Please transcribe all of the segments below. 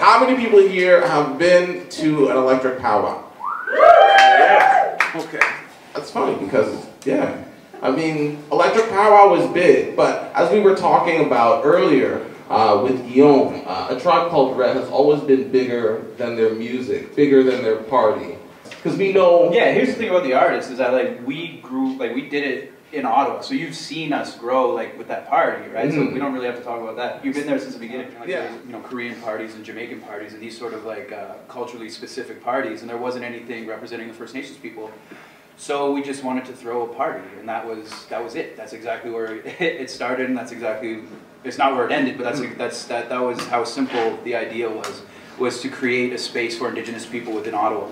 how many people here have been to an electric powwow? Okay, that's funny because, yeah. I mean, electric powwow was big, but as we were talking about earlier with Guillaume, A Tribe Called Red has always been bigger than their music, bigger than their party. Because we know... Yeah, here's the thing about the artists, is that like we did it in Ottawa, so you've seen us grow like with that party, right? So we don't really have to talk about that. You've been there since the beginning, like you know, Korean parties and Jamaican parties and these sort of like culturally specific parties, and there wasn't anything representing the First Nations people. So we just wanted to throw a party, and that was it. That's exactly where it started, and that's exactly, it's not where it ended, but that was how simple the idea was to create a space for Indigenous people within Ottawa.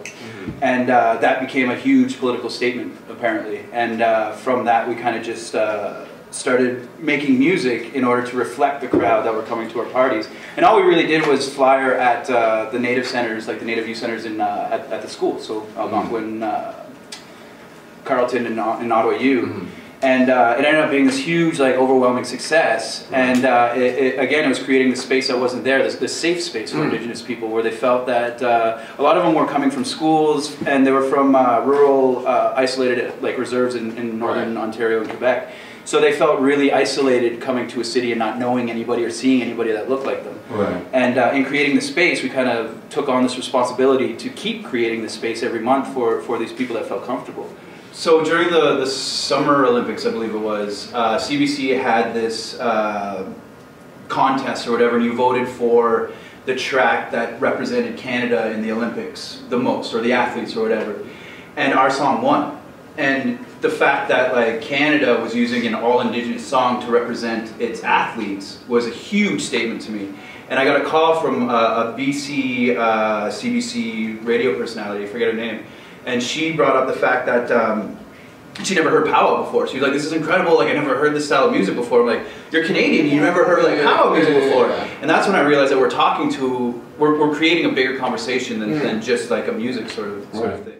And that became a huge political statement, apparently. And from that, we kind of just started making music in order to reflect the crowd that were coming to our parties. And all we really did was flyer at the Native centers, like the Native youth centers at the school. So Algonquin, Carleton, and Ottawa U. And it ended up being this huge, like, overwhelming success. And again, it was creating the space that wasn't there, this safe space for Indigenous people, where they felt that a lot of them were coming from schools, and they were from rural, isolated, like, reserves in northern Ontario and Quebec. So they felt really isolated coming to a city and not knowing anybody or seeing anybody that looked like them. And in creating the space, we kind of took on this responsibility to keep creating the space every month for these people that felt comfortable. So during the Summer Olympics, I believe it was, CBC had this contest or whatever, and you voted for the track that represented Canada in the Olympics the most, or the athletes or whatever. And our song won. And the fact that like Canada was using an all-Indigenous song to represent its athletes was a huge statement to me. And I got a call from a BC CBC radio personality, I forget her name, and she brought up the fact that she never heard powwow before. She was like, "This is incredible, like I never heard this style of music before." I'm like, "You're Canadian, you never heard like powwow music before." And that's when I realized that we're creating a bigger conversation than just like a music sort of thing.